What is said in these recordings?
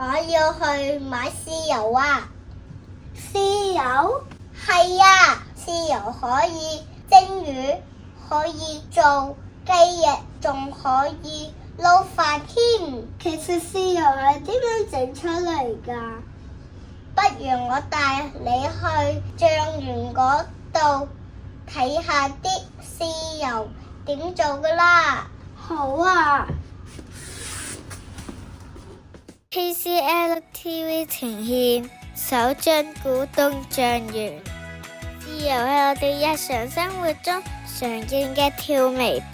我要去買豉油啊！豉油？係啊，豉油可以蒸魚，可以做雞翼，仲可以撈飯添。其實豉油係點樣整出嚟㗎？不如我帶你去醬園嗰度睇下啲豉油點做㗎啦。好啊。KCL TV 呈現手進古董醬園。豉油係我哋日常生活中常見嘅調味品，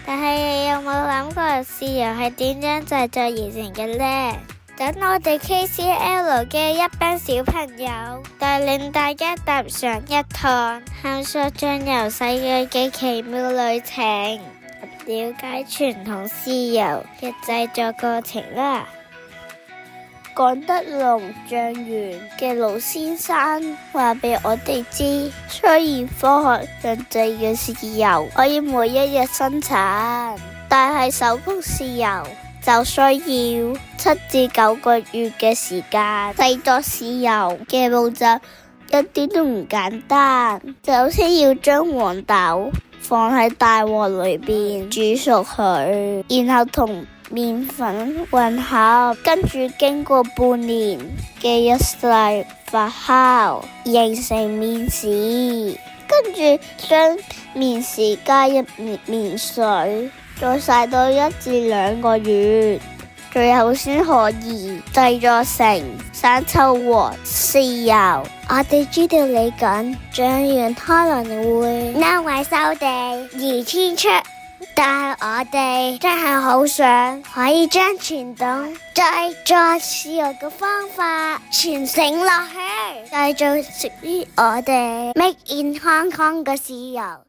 但係你有冇諗過豉油係點樣製作而成嘅呢？等我哋 KCL 嘅一班小朋友帶領大家踏上一趟探索醬油世界嘅奇妙旅程，了解傳統豉油嘅製作過程啦。港德龍醬園嘅盧先生話俾我哋知，雖然科學釀製嘅豉油可以每一日生產，但係手工豉油就需要7至9個月嘅時間。製作豉油嘅步驟一啲都唔簡單，首先要將黃豆放喺大鑊裏邊煮熟佢，然後同麵粉混合，跟住經過半年嘅日曬發酵，形成麵豉，跟住將麵豉加入麵水，再曬到1至2個月，最後先可以製作成生抽和豉油。我哋知道你講醬園可能會因為收地而遷出，但係我哋真係好想可以將傳統製作豉油嘅方法傳承落去，製造屬於我哋 Make in Hong Kong 嘅豉油。